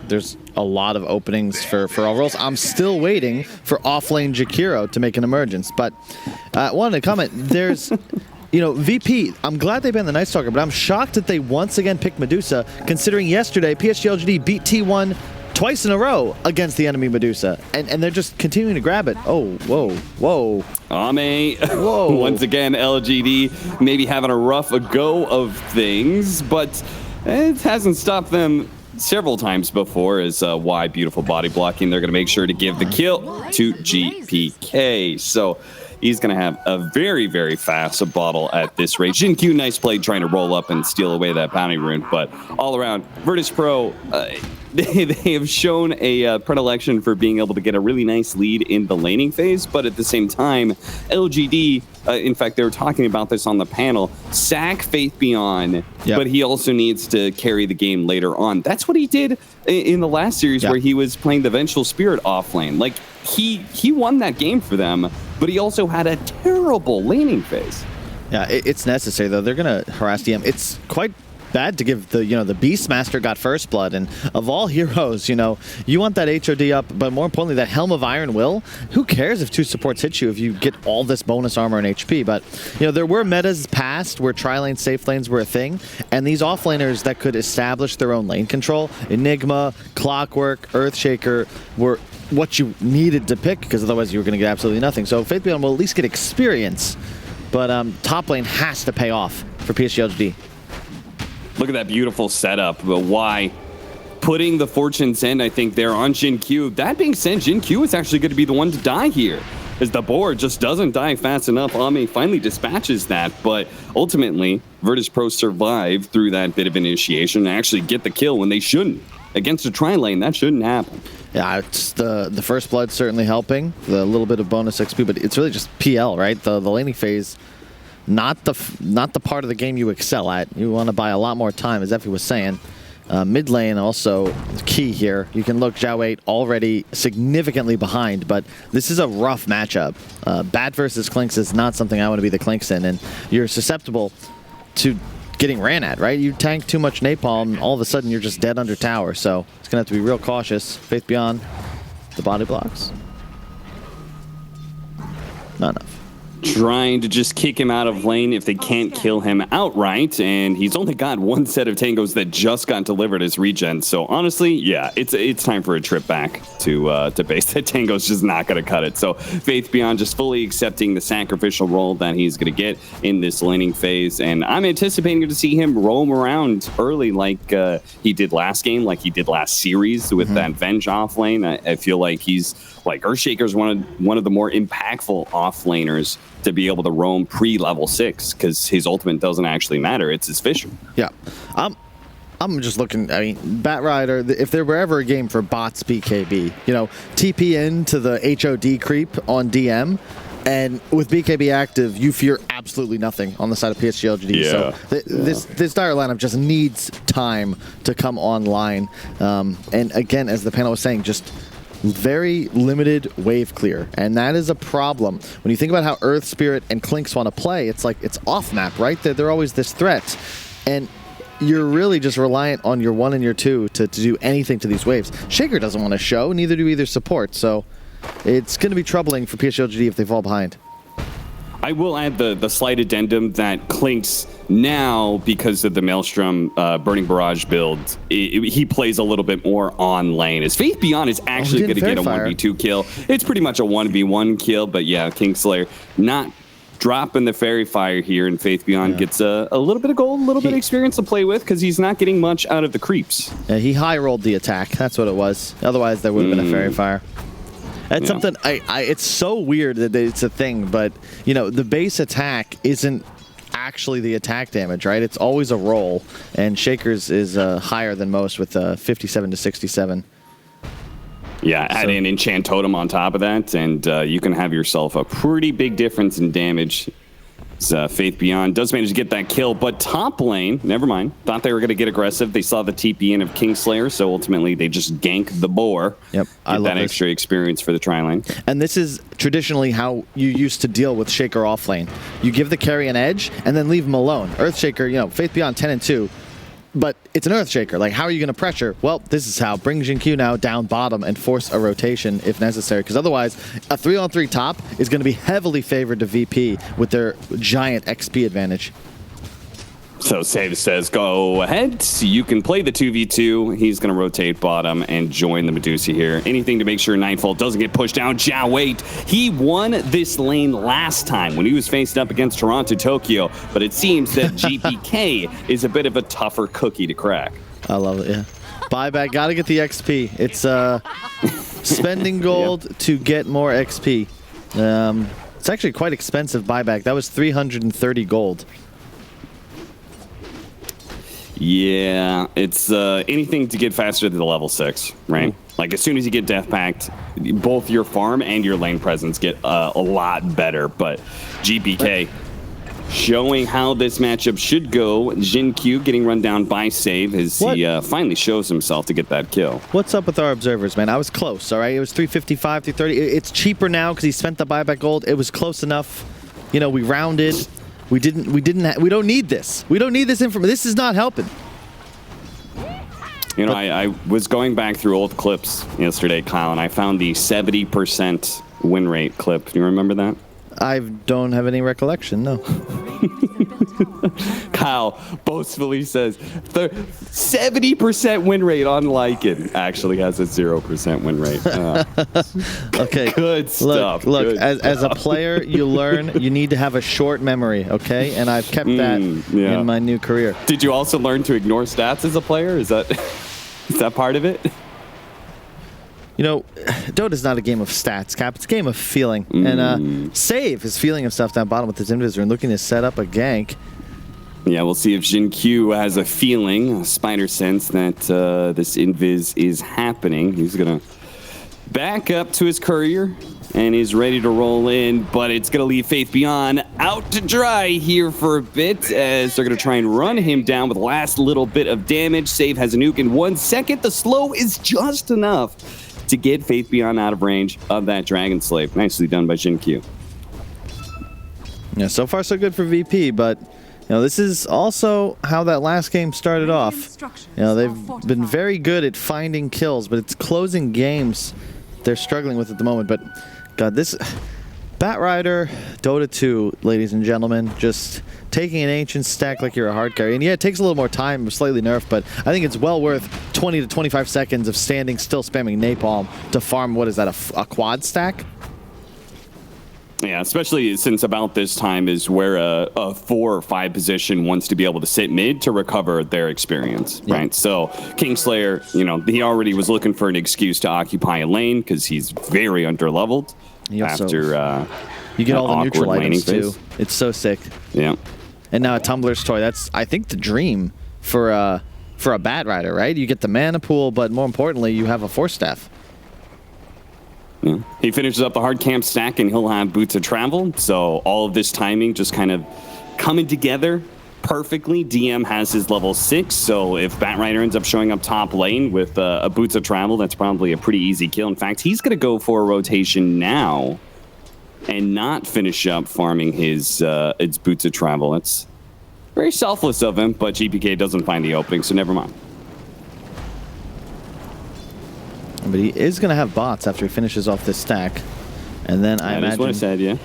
There's a lot of openings for all roles. I'm still waiting for offlane Jakiro to make an emergence, but I wanted to comment. There's, VP, I'm glad they banned the Night Stalker, but I'm shocked that they once again picked Medusa, considering yesterday PSG.LGD beat T1 twice in a row against the enemy Medusa, and they're just continuing to grab it. Oh, whoa, whoa. Ame, whoa. Once again, LGD maybe having a rough go of things, but it hasn't stopped them several times before. Is why beautiful body blocking. They're going to make sure to give the kill to GPK. So he's going to have a very, very fast bottle at this rate. Jinq, nice play trying to roll up and steal away that bounty rune. But all around, Virtus.pro, they have shown a predilection for being able to get a really nice lead in the laning phase. But at the same time, LGD, in fact, they were talking about this on the panel, sack Faith Beyond, but he also needs to carry the game later on. That's what he did in the last series where he was playing the Vengeful Spirit off lane. Like, he won that game for them, but he also had a terrible laning phase. Yeah, it's necessary, though. They're going to harass DM. It's quite bad to give the Beastmaster got first blood, and of all heroes, you want that HOD up, but more importantly, that Helm of Iron Will. Who cares if two supports hit you if you get all this bonus armor and HP? But there were metas past where tri-lane safe lanes were a thing, and these offlaners that could establish their own lane control, Enigma, Clockwork, Earthshaker, were what you needed to pick, because otherwise you were going to get absolutely nothing. So Faith Beyond will at least get experience, but top lane has to pay off for PSG.LGD. Look at that beautiful setup. But why? Putting the Fortune's End, I think, there on Jinq. That being said, Jinq is actually going to be the one to die here, as the board just doesn't die fast enough. Ame finally dispatches that, but ultimately, Virtus.pro survived through that bit of initiation and actually get the kill when they shouldn't. Against a tri-lane, that shouldn't happen. Yeah, it's the first blood certainly helping, the little bit of bonus XP, but it's really just PL, right? The laning phase. Not the part of the game you excel at. You want to buy a lot more time, as Effie was saying. Mid lane also key here. You can look Zhao 8 already significantly behind, but this is a rough matchup. Bat versus Clinks is not something I want to be the Clinks in, and you're susceptible to getting ran at, right? You tank too much napalm, all of a sudden you're just dead under tower, so it's going to have to be real cautious. Faith Beyond, the body blocks. Not enough. Trying to just kick him out of lane if they can't kill him outright, and he's only got one set of tangos that just got delivered as regen. So honestly, yeah, it's time for a trip back to base. That tango's just not going to cut it. So Faith Beyond just fully accepting the sacrificial role that he's going to get in this laning phase, and I'm anticipating to see him roam around early like he did last game, like he did last series with that Venge off lane. I feel like he's like Earthshaker's one of the more impactful off laners to be able to roam pre-level 6, because his ultimate doesn't actually matter. It's his Fisher. Yeah. I'm just looking, I mean, Bat Rider, if there were ever a game for bots BKB, TP into the HOD creep on DM, and with BKB active, you fear absolutely nothing on the side of PSG.LGD. Yeah. So this dire lineup just needs time to come online. And again, as the panel was saying, just very limited wave clear, and that is a problem. When you think about how Earth Spirit and Clinks want to play, it's like it's off map, right? They're always this threat, and you're really just reliant on your 1 and your 2 to do anything to these waves. Shaker doesn't want to show, neither do either support, so it's going to be troubling for PSG.LGD if they fall behind. I will add the slight addendum that Clinks now, because of the Maelstrom Burning Barrage build, he plays a little bit more on lane. As Faith Beyond is actually going to get a 1v2 kill. It's pretty much a 1v1 kill, but yeah, Kingslayer not dropping the Fairy Fire here, and Faith Beyond gets a little bit of gold, a little bit of experience to play with, because he's not getting much out of the creeps. Yeah, he high-rolled the attack. That's what it was. Otherwise, there would have been a Fairy Fire. That's something, it's so weird that it's a thing, but, the base attack isn't actually the attack damage, right? It's always a roll, and Shaker's is higher than most with 57 to 67. Yeah, add in Enchant Totem on top of that, and you can have yourself a pretty big difference in damage. Faith Beyond does manage to get that kill, but top lane, never mind. Thought they were going to get aggressive. They saw the TP in of Kingslayer, so ultimately they just gank the boar. Yep, I love that this extra experience for the tri-lane. And this is traditionally how you used to deal with Shaker off lane. You give the carry an edge, and then leave him alone. Earthshaker, Faith Beyond 10 and 2. but it's an Earthshaker. Like, how are you going to pressure? Well, this is how. Bring Jin-Q now down bottom and force a rotation if necessary, because otherwise a 3-on-3 top is going to be heavily favored to VP with their giant XP advantage. So Save says, go ahead. You can play the 2v2. He's going to rotate bottom and join the Medusa here. Anything to make sure Nightfall doesn't get pushed down. Wait. He won this lane last time when he was faced up against Toronto Tokyo, but it seems that GPK is a bit of a tougher cookie to crack. I love it, yeah. Buyback, got to get the XP. It's spending gold to get more XP. It's actually quite expensive buyback. That was 330 gold. Yeah, it's anything to get faster to the level 6, right? Like, as soon as you get death packed, both your farm and your lane presence get a lot better. But GPK showing how this matchup should go. Jin-Q getting run down by Save as he finally shows himself to get that kill. What's up with our observers, man? I was close, all right? It was 355, 330. It's cheaper now because he spent the buyback gold. It was close enough. You know, we rounded. We don't need this. We don't need this information. This is not helping. You know, I was going back through old clips yesterday, Kyle, and I found the 70% win rate clip. Do you remember that? I don't have any recollection, no. Kyle boastfully says the 70% win rate on Lycan actually has a 0% win rate. Okay. Good stuff. Look, as a player, you learn you need to have a short memory, okay? And I've kept that in my new career. Did you also learn to ignore stats as a player? Is that part of it? You know, Dota's not a game of stats, Cap. It's a game of feeling. And Save is feeling himself down bottom with his Invisor and looking to set up a gank. Yeah, we'll see if Jin-Q has a feeling, a spider sense, that this Invis is happening. He's going to back up to his courier and he's ready to roll in, but it's going to leave Faith Beyond out to dry here for a bit as they're going to try and run him down with the last little bit of damage. Save has a nuke in 1 second. The slow is just enough to get Faith Beyond out of range of that Dragon Slave. Nicely done by Jin-Q. Yeah, so far so good for VP, but you know, this is also how that last game started off. You know, they've been very good at finding kills, but it's closing games they're struggling with at the moment. But God, this Batrider, Dota2, ladies and gentlemen, just taking an ancient stack like you're a hard carry. And yeah, it takes a little more time, slightly nerfed, but I think it's well worth 20 to 25 seconds of standing still spamming napalm to farm, what is that, a quad stack? Yeah, especially since about this time is where a 4 or 5 position wants to be able to sit mid to recover their experience, right? So Kingslayer, you know, he already was looking for an excuse to occupy a lane because he's very underleveled after you get all the neutral items too. Phase. It's so sick. Yeah. And now a Tumbler's Toy. That's, I think, the dream for a Batrider, right? You get the mana pool, but more importantly, you have a Force Staff. Yeah. He finishes up the hard camp stack and he'll have Boots of Travel. So all of this timing just kind of coming together perfectly. DM has his level 6. So if Batrider ends up showing up top lane with a Boots of Travel, that's probably a pretty easy kill. In fact, he's going to go for a rotation now and not finish up farming his Boots of Travel. It's very selfless of him, but GPK doesn't find the opening, so never mind. But he is going to have bots after he finishes off this stack. And then I imagine... That's what I said, yeah.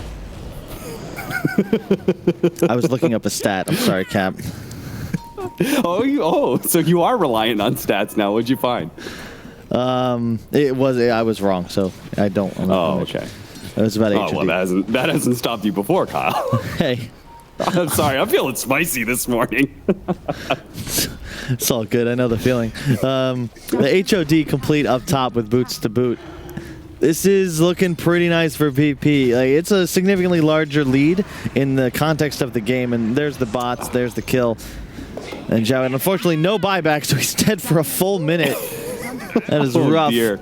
I was looking up a stat. I'm sorry, Cap. So you are reliant on stats now. What'd you find? I was wrong, so I don't... okay. It was about HOD. Well, that hasn't stopped you before, Kyle. Hey. I'm sorry. I'm feeling spicy this morning. It's all good. I know the feeling. The HOD complete up top with Boots to boot. This is looking pretty nice for VP. Like, it's a significantly larger lead in the context of the game. And there's the bots. There's the kill. And Zhao, and unfortunately, no buyback, so he's dead for a full minute. That is rough. Dear.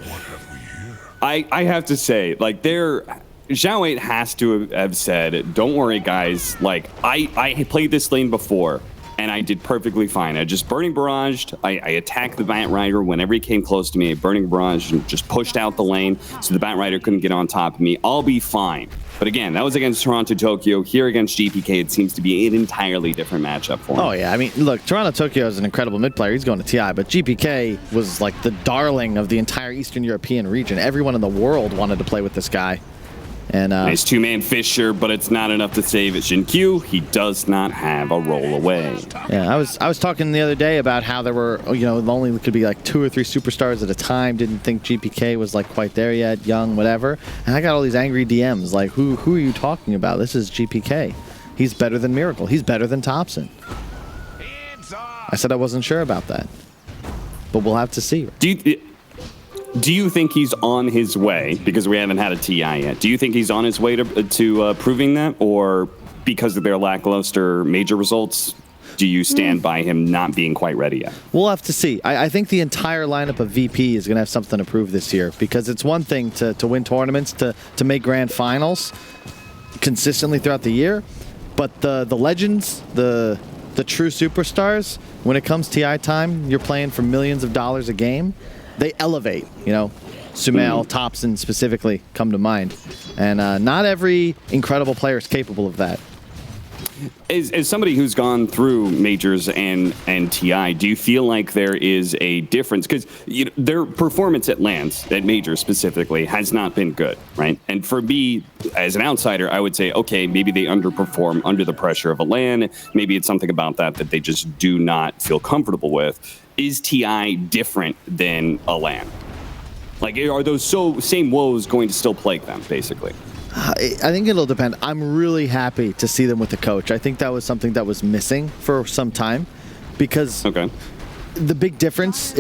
I have to say, like, Zhao 8 has to have said, don't worry, guys. Like, I played this lane before. and I did perfectly fine. I just Burning Barraged. I attacked the Bat Rider whenever he came close to me. I Burning Barrage and just pushed out the lane so the Bat Rider couldn't get on top of me. I'll be fine. But again, that was against Toronto Tokyo. Here against GPK, it seems to be an entirely different matchup for him. Oh, yeah. I mean, look, Toronto Tokyo is an incredible mid player. He's going to TI, but GPK was like the darling of the entire Eastern European region. Everyone in the world wanted to play with this guy. And nice two-man Fisher, but it's not enough to save it. Q. He does not have a roll away. Yeah, I was talking the other day about how there were, only could be like 2 or 3 superstars at a time. Didn't think GPK was like quite there yet, young, whatever. And I got all these angry DMs like, who are you talking about? This is GPK. He's better than Miracle. He's better than Thompson. I said I wasn't sure about that, but we'll have to see. Do you think he's on his way, because we haven't had a TI yet, do you think he's on his way to proving that, or because of their lackluster major results, do you stand by him not being quite ready yet? We'll have to see. I think the entire lineup of VP is going to have something to prove this year, because it's one thing to win tournaments, to make grand finals consistently throughout the year, but the legends, the true superstars, when it comes TI time, you're playing for millions of dollars a game. They elevate, Sumail, Thompson specifically come to mind. And not every incredible player is capable of that. As somebody who's gone through majors and TI, do you feel like there is a difference? Because their performance at lands, at majors specifically, has not been good, right? And for me, as an outsider, I would say, okay, maybe they underperform under the pressure of a LAN. Maybe it's something about that they just do not feel comfortable with. Is TI different than a LAN? Like, are those same woes going to still plague them, basically? I think it'll depend. I'm really happy to see them with the coach. I think that was something that was missing for some time, because the big difference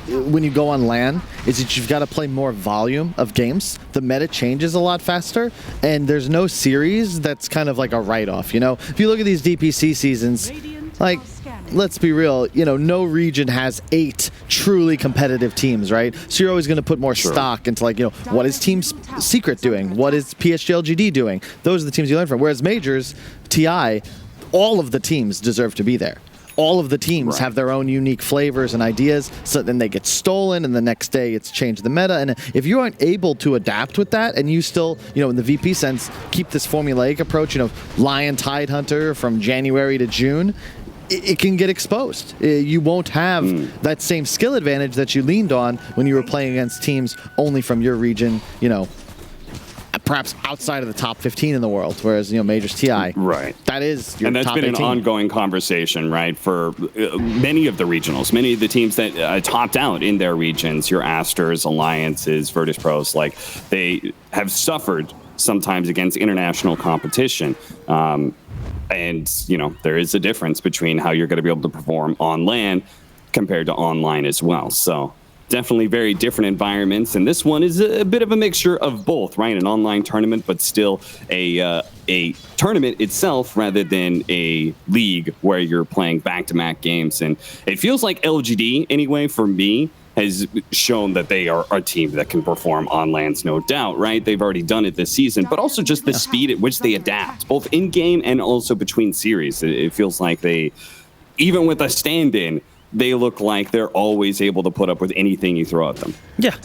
when you go on LAN is that you've got to play more volume of games. The meta changes a lot faster, and there's no series that's kind of like a write-off. If you look at these DPC seasons, like, let's be real, no region has 8 truly competitive teams, right? So you're always going to put more stock into, like, what is Team Secret doing? What is PSG.LGD doing? Those are the teams you learn from. Whereas majors, TI, all of the teams deserve to be there. All of the teams have their own unique flavors and ideas, so then they get stolen, and the next day it's changed the meta. And if you aren't able to adapt with that, and you still, in the VP sense, keep this formulaic approach, Lion Tide Hunter from January to June, it can get exposed. You won't have that same skill advantage that you leaned on when you were playing against teams only from your region, perhaps outside of the top 15 in the world, whereas, majors TI. Right. That is your top 18. And that's been 18. an ongoing conversation, right, for many of the regionals, many of the teams that topped out in their regions, your Asters, Alliances, Virtus.pros, like, they have suffered sometimes against international competition. And, there is a difference between how you're going to be able to perform on LAN compared to online as well. So definitely very different environments. And this one is a bit of a mixture of both, right? An online tournament, but still a tournament itself rather than a league where you're playing back-to-back games. And it feels like LGD, anyway, for me, has shown that they are a team that can perform on lands, no doubt, right? They've already done it this season, but also just the speed at which they adapt, both in-game and also between series. It feels like they, even with a stand-in, they look like they're always able to put up with anything you throw at them. Yeah.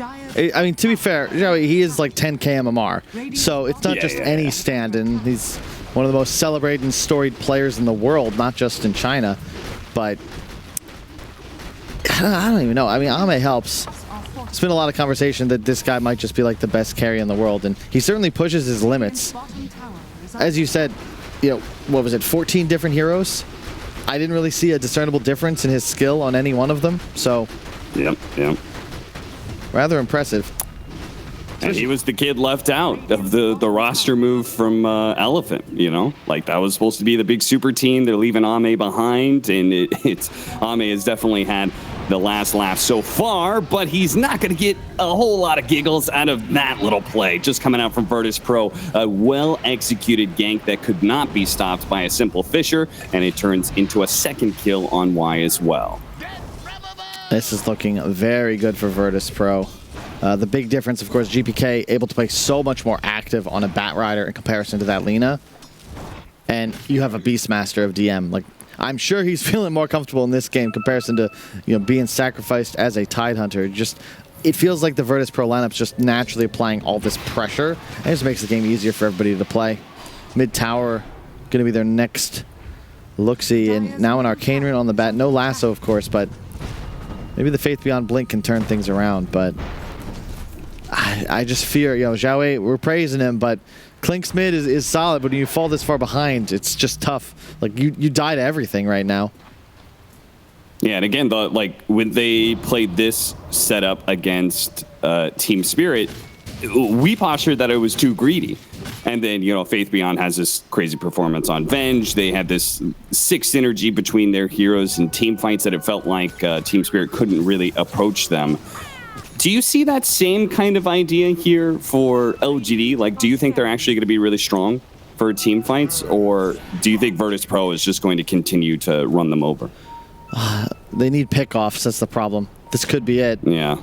I mean, to be fair, he is like 10K MMR, so it's not just any stand-in. He's one of the most celebrated and storied players in the world, not just in China, but I don't even know. I mean, Ame helps. There's been a lot of conversation that this guy might just be like the best carry in the world, and he certainly pushes his limits. As you said, what was it, 14 different heroes? I didn't really see a discernible difference in his skill on any one of them, so... Yep. Rather impressive. And he was the kid left out of the roster move from Elephant, Like, that was supposed to be the big super team. They're leaving Ame behind, and Ame has definitely had the last laugh so far, but he's not going to get a whole lot of giggles out of that little play. Just coming out from Virtus.pro, a well-executed gank that could not be stopped by a simple Fisher, and it turns into a second kill on Y as well. This is looking very good for Virtus.pro. The big difference, of course, GPK able to play so much more active on a Bat Rider in comparison to that Lina. And you have a Beastmaster of DM. Like, I'm sure he's feeling more comfortable in this game in comparison to being sacrificed as a Tidehunter. It feels like the Virtus.pro lineup's just naturally applying all this pressure, and it just makes the game easier for everybody to play. Mid tower going to be their next look-see, and now an Arcane Rune on the bat. No lasso, of course, but maybe the Faith Beyond Blink can turn things around. But I just fear, Xiao Wei, we're praising him, but Klink's mid is solid, but when you fall this far behind, it's just tough. Like, you die to everything right now. Yeah, and again, when they played this setup against Team Spirit, we postured that it was too greedy. And then, Faith Beyond has this crazy performance on Venge. They had this sick synergy between their heroes and team fights that it felt like Team Spirit couldn't really approach them. Do you see that same kind of idea here for LGD? Like, do you think they're actually going to be really strong for team fights? Or do you think Virtus.pro is just going to continue to run them over? They need pickoffs. That's the problem. This could be it. Yeah.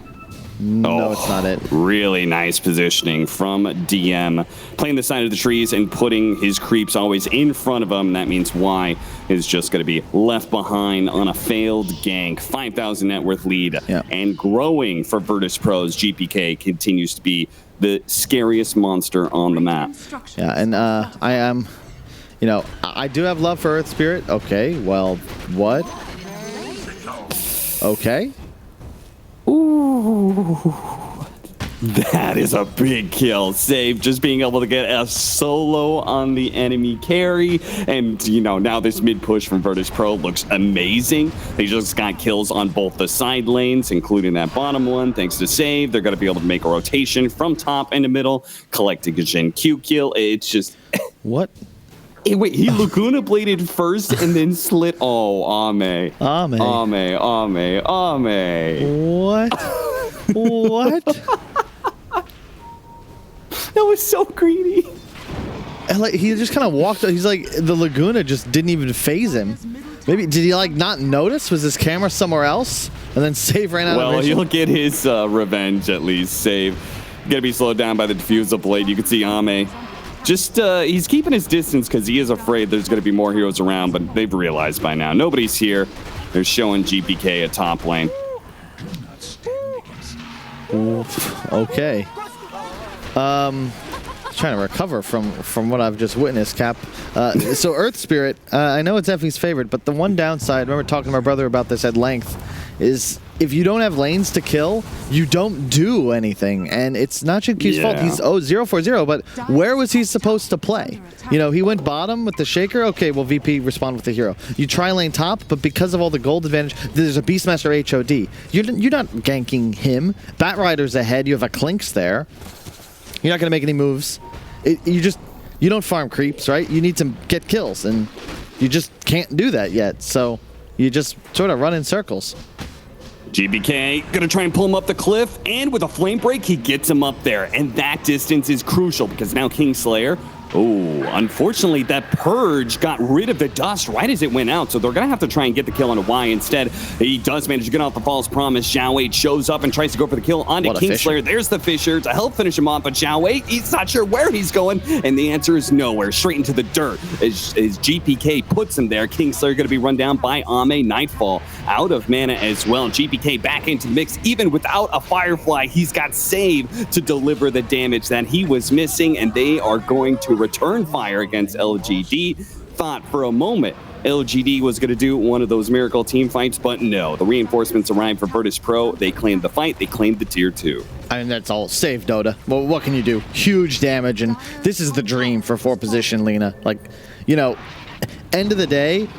No, it's not it. Really nice positioning from DM. Playing the side of the trees and putting his creeps always in front of him. That means Y is just going to be left behind on a failed gank. 5,000 net worth lead. Yeah. And growing for Virtus.pro's GPK continues to be the scariest monster on the map. Yeah, and I am, I do have love for Earth Spirit. Okay, well, what? Okay. Ooh, that is a big kill. Save just being able to get a solo on the enemy carry. And, now this mid push from Virtus.pro looks amazing. They just got kills on both the side lanes, including that bottom one. Thanks to Save, they're going to be able to make a rotation from top into middle, collecting a Gen Q kill. It's just... What? Hey, wait, he Laguna bladed first and then slit. Oh, Ame. What? What? That was so greedy. And he just kind of walked. He's like, the Laguna just didn't even phase him. Maybe did he not notice? Was his camera somewhere else? And then Save ran out of vision. Well, he'll get his revenge at least. Save gonna be slowed down by the diffusal blade. You can see Ame. Just, he's keeping his distance because he is afraid there's going to be more heroes around, but they've realized by now. Nobody's here. They're showing GPK a top lane. Okay. Trying to recover from what I've just witnessed, Cap. So Earth Spirit, I know it's Effie's favorite, but the one downside, I remember talking to my brother about this at length, is if you don't have lanes to kill, you don't do anything. And it's not Shinkyu's fault. He's 0-4-0, but where was he supposed to play? He went bottom with the Shaker. Okay, well, VP respond with the hero. You try lane top, but because of all the gold advantage, there's a Beastmaster HOD. You're not ganking him. Batrider's ahead. You have a Klinks there. You're not going to make any moves. You don't farm creeps, right? You need to get kills, and you just can't do that yet. So you just sort of run in circles. GPK gonna try and pull him up the cliff, and with a flame break, he gets him up there. And that distance is crucial because now Kingslayer, unfortunately, that purge got rid of the dust right as it went out, so they're gonna have to try and get the kill on a Y instead. He does manage to get off the false promise. Xiao Wei shows up and tries to go for the kill onto Kingslayer. There's the Fisher to help finish him off, but Xiao Wei, he's not sure where he's going, and the answer is nowhere, straight into the dirt. As GPK puts him there, Kingslayer gonna be run down by Ame. Nightfall out of mana as well. GPK back into the mix, even without a Firefly. He's got Save to deliver the damage that he was missing, and they are going to return fire against LGD. Thought for a moment LGD was going to do one of those miracle team fights, but no. The reinforcements arrived for Virtus.pro. They claimed the fight. They claimed the tier 2. I mean, that's all. Save Dota. Well, what can you do? Huge damage, and this is the dream for 4 position, Lena. Like, end of the day,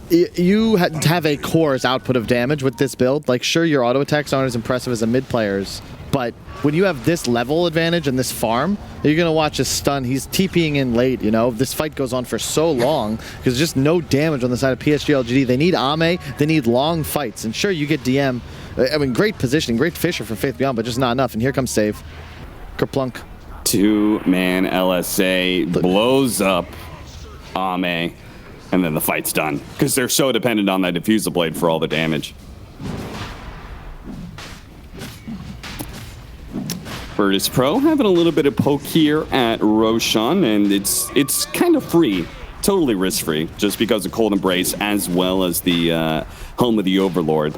you have a core's output of damage with this build. Like, sure, your auto attacks aren't as impressive as a mid player's, but when you have this level advantage and this farm, you're going to watch a stun. He's TPing in late, This fight goes on for so long because there's just no damage on the side of PSG.LGD. They need Ame. They need long fights. And sure, you get DM. I mean, great positioning, great Fisher for Faith Beyond, but just not enough. And here comes Save. Kerplunk. 2-man LSA blows up Ame. And then the fight's done because they're so dependent on that diffusal blade for all the damage. Virtus.pro having a little bit of poke here at Roshan, and it's kind of free totally risk-free, just because of Cold Embrace as well as the Home of the Overlord,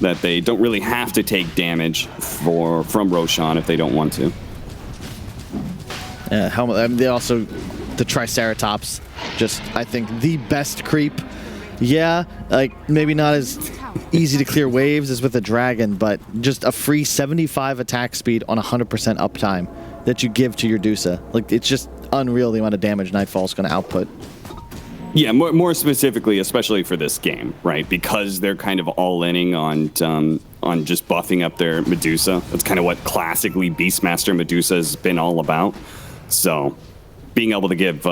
that they don't really have to take damage from Roshan if they don't want to. They also, the Triceratops, just, I think, the best creep. Yeah, like, maybe not as easy to clear waves as with the Dragon, but just a free 75 attack speed on 100% uptime that you give to your Dusa. Like, it's just unreal the amount of damage Nightfall's going to output. Yeah, more specifically, especially for this game, right? Because they're kind of all-inning on just buffing up their Medusa. That's kind of what classically Beastmaster Medusa has been all about. So, being able to give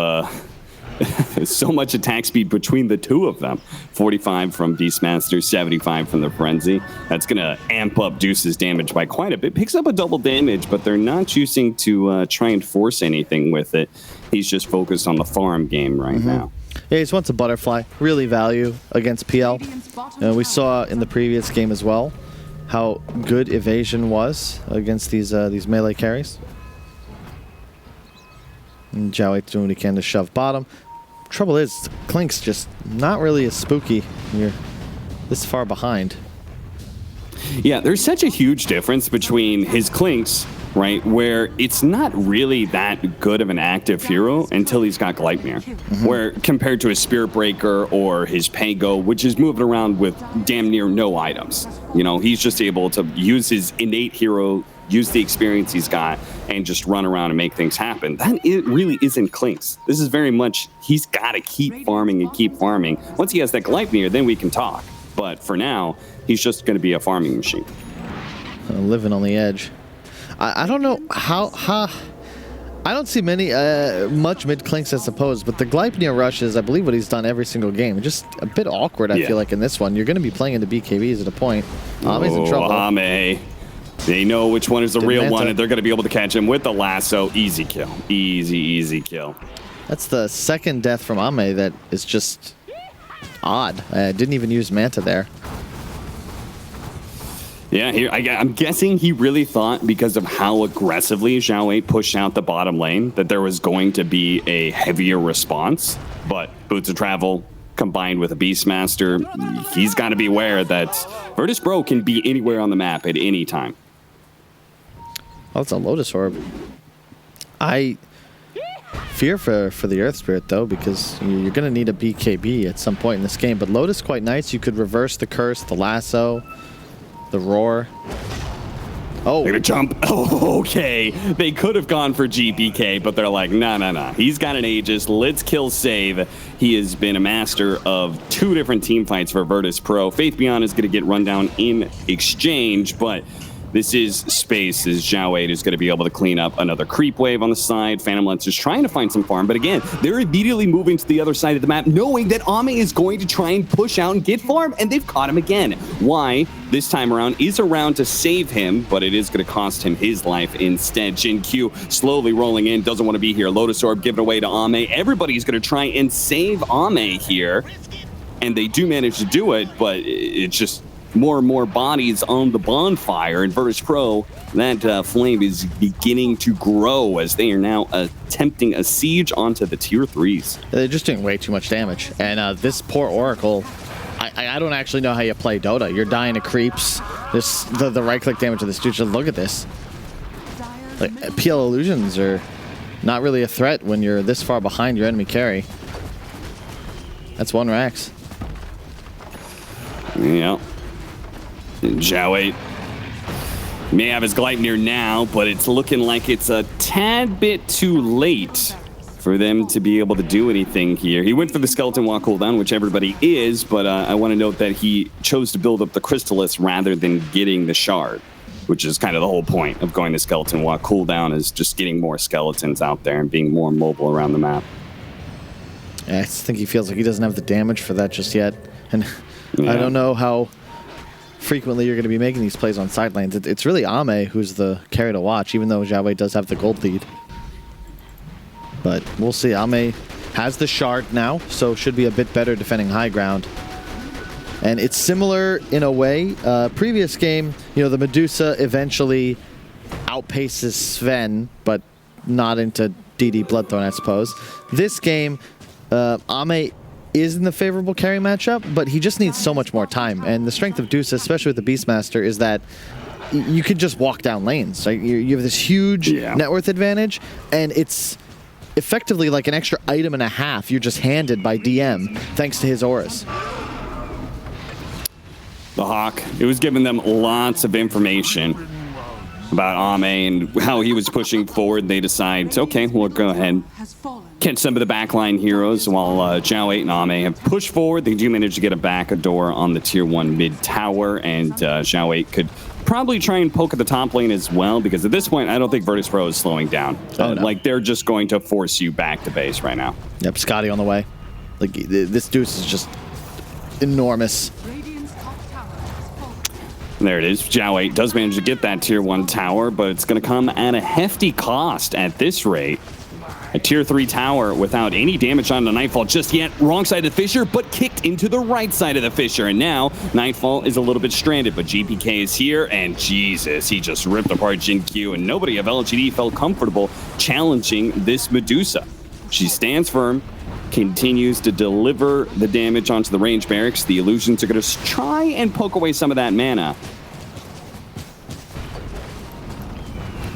so much attack speed between the two of them, 45 from Beastmaster, 75 from the Frenzy, that's going to amp up Deuce's damage by quite a bit. Picks up a double damage, but they're not choosing to try and force anything with it. He's just focused on the farm game right now. Yeah, he just wants a butterfly. Really value against PL. We saw in the previous game as well how good evasion was against these melee carries. And Zhao doing what he can to shove bottom. Trouble is, Klink's just not really as spooky when you're this far behind. Yeah, there's such a huge difference between his Klinks, right, where it's not really that good of an active hero until he's got Gleipnir, where compared to his Spirit Breaker or his Pango, which is moving around with damn near no items. You know, he's just able to use his innate hero, use the experience he's got, and just run around and make things happen. It really isn't Klinks. This is very much, he's got to keep farming and keep farming. Once he has that Gleipnir, then we can talk. But for now, he's just going to be a farming machine. Living on the edge. I don't know how I don't see many much mid Klinks, I suppose, but the Gleipnir rush is, I believe, what he's done every single game. Just a bit awkward, I feel like, in this one. You're going to be playing into BKBs at a point. Ame's in trouble. Ame. They know which one is the real one, and they're going to be able to catch him with the lasso. Easy kill. Easy kill. That's the second death from Ame that is just odd. I didn't even use Manta there. Yeah, I'm guessing he really thought, because of how aggressively Zhao 8 pushed out the bottom lane, that there was going to be a heavier response. But Boots of Travel combined with a Beastmaster, he's got to be aware that Virtus.pro can be anywhere on the map at any time. Oh, it's a Lotus Orb. I fear for the Earth Spirit, though, because you're going to need a BKB at some point in this game. But Lotus, quite nice. You could reverse the curse, the lasso, the roar. Oh. They're going to jump. Oh, okay. They could have gone for GBK, but they're like, nah. He's got an Aegis. Let's kill save. He has been a master of 2 different team fights for Virtus.pro. Faith Beyond is going to get run down in exchange, but this is space, as Zhao 8 is going to be able to clean up another creep wave on the side. Phantom Lens is trying to find some farm, but again, they're immediately moving to the other side of the map, knowing that Ame is going to try and push out and get farm, and they've caught him again. Why this time around is around to save him, but it is going to cost him his life instead. Jin Q slowly rolling in, doesn't want to be here. Lotus Orb given away to Ame. Everybody's going to try and save Ame here, and they do manage to do it, but it's just more and more bodies on the bonfire. And Virtus.pro, that flame is beginning to grow as they are now attempting a siege onto the tier 3s. They're just doing way too much damage. And this poor Oracle, I don't actually know how you play Dota. You're dying to creeps. The right-click damage of this dude. Just look at this. Like, PL illusions are not really a threat when you're this far behind your enemy carry. That's 1 Rax. Yeah. Zhao 8 may have his Gleipnir now, but it's looking like it's a tad bit too late for them to be able to do anything here. He went for the Skeleton Walk cooldown, which everybody is, but I want to note that he chose to build up the Crystallis rather than getting the Shard, which is kind of the whole point of going to Skeleton Walk cooldown, is just getting more skeletons out there and being more mobile around the map. Yeah, I just think he feels like he doesn't have the damage for that just yet. And I don't know how frequently you're going to be making these plays on side lanes. It's really Ame who's the carry to watch, even though Zhao 8 does have the gold lead. But we'll see. Ame has the shard now, so should be a bit better defending high ground. And it's similar in a way. Previous game, the Medusa eventually outpaces Sven, but not into DD Bloodthorn, I suppose. This game, Ame is in the favorable carry matchup, but he just needs so much more time. And the strength of Deuce, especially with the Beastmaster, is that you can just walk down lanes. Right? You have this huge net worth advantage, and it's effectively like an extra item and a half you're just handed by DM thanks to his auras. The Hawk, it was giving them lots of information about Ame and how he was pushing forward. They decide, okay, we'll go ahead, catch some of the backline heroes while Zhao 8 and Ame have pushed forward. They do manage to get a backdoor on the tier 1 mid tower, and Zhao 8 could probably try and poke at the top lane as well, because at this point, I don't think Virtus.pro is slowing down. Oh, no. Like, they're just going to force you back to base right now. Yep, Scotty on the way. Like, this Deuce is just enormous. There it is. Zhao 8 does manage to get that tier 1 tower, but it's going to come at a hefty cost at this rate. A tier 3 tower without any damage on the Nightfall just yet. Wrong side of the Fissure, but kicked into the right side of the Fissure. And now Nightfall is a little bit stranded, but GPK is here, and Jesus, he just ripped apart Jin Q, and nobody of LGD felt comfortable challenging this Medusa. She stands firm, continues to deliver the damage onto the range barracks. The illusions are going to try and poke away some of that mana.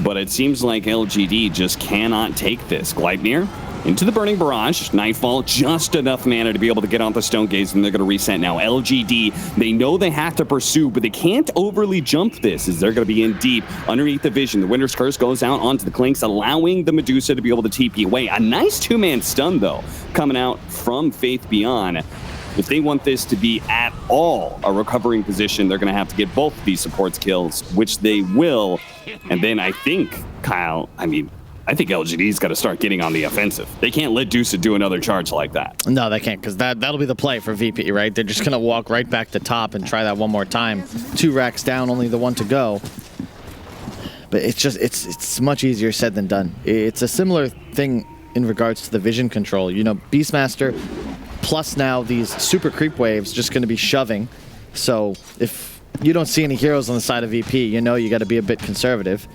But it seems like LGD just cannot take this. Gleipnir into the Burning Barrage. Nightfall, just enough mana to be able to get on the Stone Gaze, and they're going to reset now. LGD, they know they have to pursue, but they can't overly jump this, as they're going to be in deep underneath the Vision. The Winter's Curse goes out onto the Clinks, allowing the Medusa to be able to TP away. A nice two-man stun, though, coming out from Faith Beyond. If they want this to be at all a recovering position, they're going to have to get both of these supports kills, which they will. And then I think, Kyle, I think LGD's got to start getting on the offensive. They can't let Deuce do another charge like that. No, they can't, because that'll be the play for VP, right? They're just going to walk right back to top and try that one more time. 2 racks down, only the one to go. But it's much easier said than done. It's a similar thing in regards to the vision control. You know, Beastmaster plus now these super creep waves just going to be shoving. So if you don't see any heroes on the side of VP, you know you got to be a bit conservative.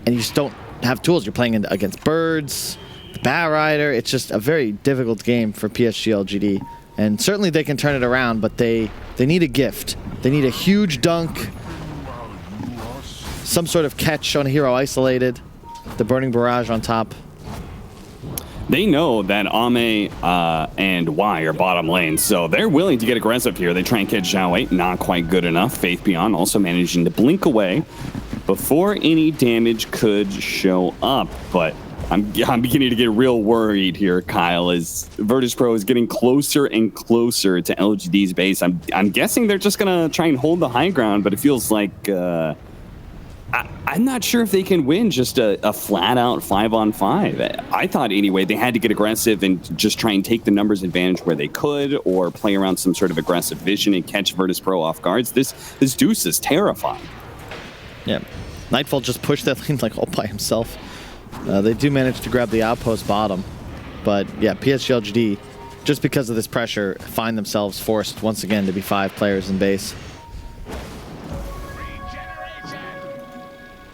And you just don't have tools. You're playing against birds, the Bat Rider. It's just a very difficult game for PSG.LGD. And certainly they can turn it around, but they need a gift. They need a huge dunk, some sort of catch on a hero isolated, the Burning Barrage on top. They know that Ame and Y are bottom lane, so they're willing to get aggressive here. They try and catch Zhao 8, not quite good enough. Faith Beyond also managing to blink away before any damage could show up. But I'm beginning to get real worried here, Kyle, as Virtus.pro is getting closer and closer to LGD's base. I'm guessing they're just going to try and hold the high ground, but it feels like I'm not sure if they can win just a flat-out 5-on-5. I thought, anyway, they had to get aggressive and just try and take the numbers advantage where they could, or play around some sort of aggressive vision and catch Virtus.pro off guards. This Deuce is terrifying. Yeah. Nightfall just pushed that lane like all by himself. They do manage to grab the outpost bottom. But, yeah, PSG.LGD, just because of this pressure, find themselves forced once again to be 5 players in base.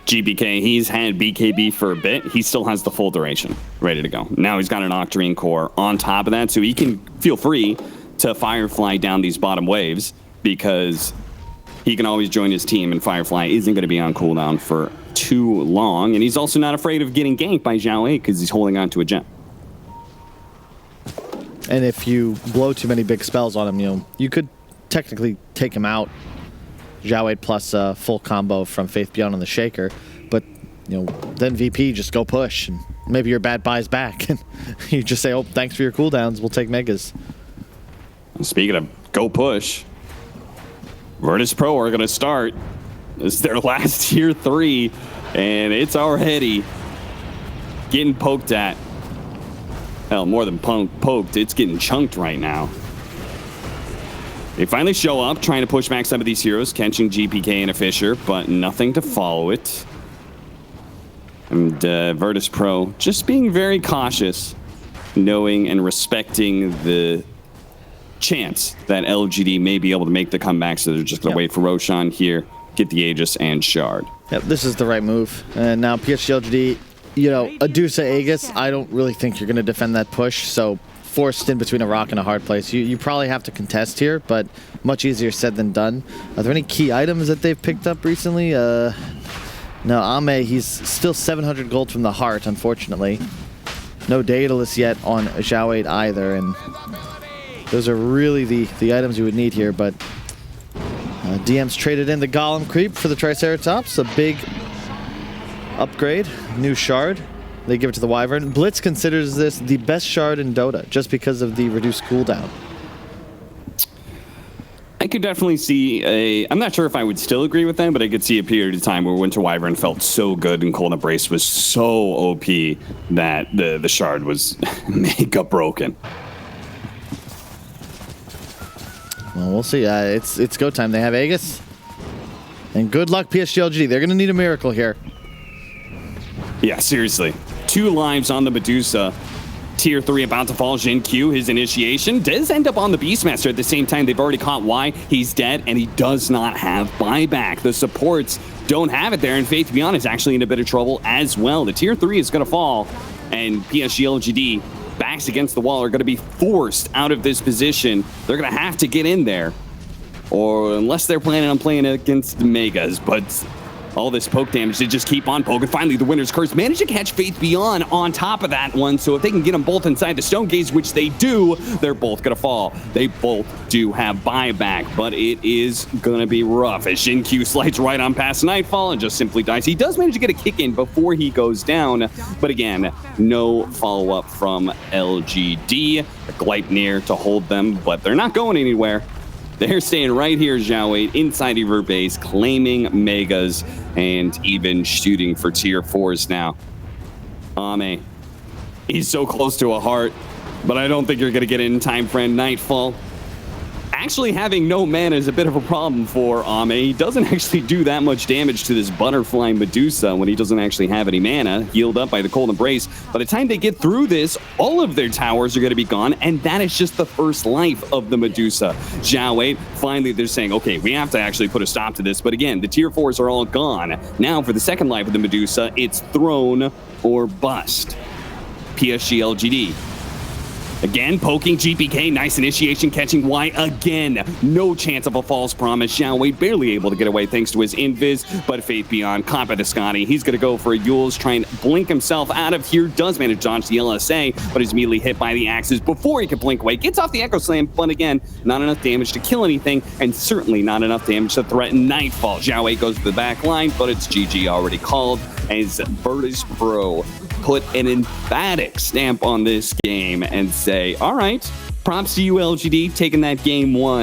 GPK, he's had BKB for a bit. He still has the full duration ready to go. Now he's got an Octarine core on top of that, so he can feel free to Firefly down these bottom waves, because he can always join his team, and Firefly isn't going to be on cooldown for too long. And he's also not afraid of getting ganked by Zhao 8 because he's holding on to a gem. And if you blow too many big spells on him, you could technically take him out. Zhao 8 plus full combo from Faith Beyond on the Shaker, but then VP just go push, and maybe your bat buys back, and you just say, "Oh, thanks for your cooldowns. We'll take megas." Speaking of go push, Virtus.pro are going to start. This is their last tier 3, and it's already getting poked at. Hell, more than poked, it's getting chunked right now. They finally show up, trying to push back some of these heroes, catching GPK and a Fissure, but nothing to follow it. And Virtus.pro just being very cautious, knowing and respecting the chance that LGD may be able to make the comeback, so they're just going to wait for Roshan here, get the Aegis and Shard. Yep, this is the right move. And now PSG.LGD you know, Adusa Aegis, I don't really think you're going to defend that push, so forced in between a rock and a hard place. You probably have to contest here, but much easier said than done. Are there any key items that they've picked up recently? No, Ame, he's still 700 gold from the heart, unfortunately. No Daedalus yet on Zhao 8 either, and those are really the items you would need here, but DM's traded in the Golem Creep for the Triceratops, a big upgrade, new shard. They give it to the Wyvern. Blitz considers this the best shard in Dota just because of the reduced cooldown. I could definitely see I'm not sure if I would still agree with them, but I could see a period of time where Winter Wyvern felt so good and Cold Embrace was so OP that the shard was mega broken. Well, we'll see. It's go time. They have Aegis. And good luck, PSG.LGD. They're going to need a miracle here. Yeah, seriously. 2 lives on the Medusa. Tier 3 about to fall. Jin Q, his initiation, does end up on the Beastmaster at the same time. They've already caught Y. He's dead, and he does not have buyback. The supports don't have it there, and Faith Beyond is actually in a bit of trouble as well. The Tier 3 is going to fall, and PSG.LGD, backs against the wall, are going to be forced out of this position. They're going to have to get in there, or unless they're planning on playing against the Megas, but all this poke damage, they just keep on poking. Finally, the Winner's Curse managed to catch Faith Beyond on top of that one, so if they can get them both inside the Stone Gaze, which they do, they're both going to fall. They both do have buyback, but it is going to be rough as Jin Q slides right on past Nightfall and just simply dies. He does manage to get a kick in before he goes down, but again, no follow-up from LGD. A Gleipnir to hold them, but they're not going anywhere. They're staying right here, Zhao 8, inside of her base, claiming Megas and even shooting for tier 4s now. Ame, he's so close to a heart, but I don't think you're going to get it in time for Nightfall. Actually, having no mana is a bit of a problem for Ame. He doesn't actually do that much damage to this Butterfly Medusa when he doesn't actually have any mana, healed up by the Cold Embrace. By the time they get through this, all of their towers are going to be gone, and that is just the first life of the Medusa. Zhao 8, finally they're saying, okay, we have to actually put a stop to this, but again, the tier 4s are all gone. Now for the second life of the Medusa, it's throne or bust. PSG.LGD. Again, poking GPK, nice initiation, catching Y again. No chance of a false promise. Zhao Wei barely able to get away thanks to his invis, but Faith Beyond, caught by the Scotty. He's going to go for a Yules, try and blink himself out of here. Does manage to dodge the LSA, but is immediately hit by the axes before he can blink away. Gets off the Echo Slam, but again, not enough damage to kill anything, and certainly not enough damage to threaten Nightfall. Zhao Wei goes to the back line, but it's GG already called as Virtus.pro put an emphatic stamp on this game and say, all right, props to you, LGD, taking that game 1.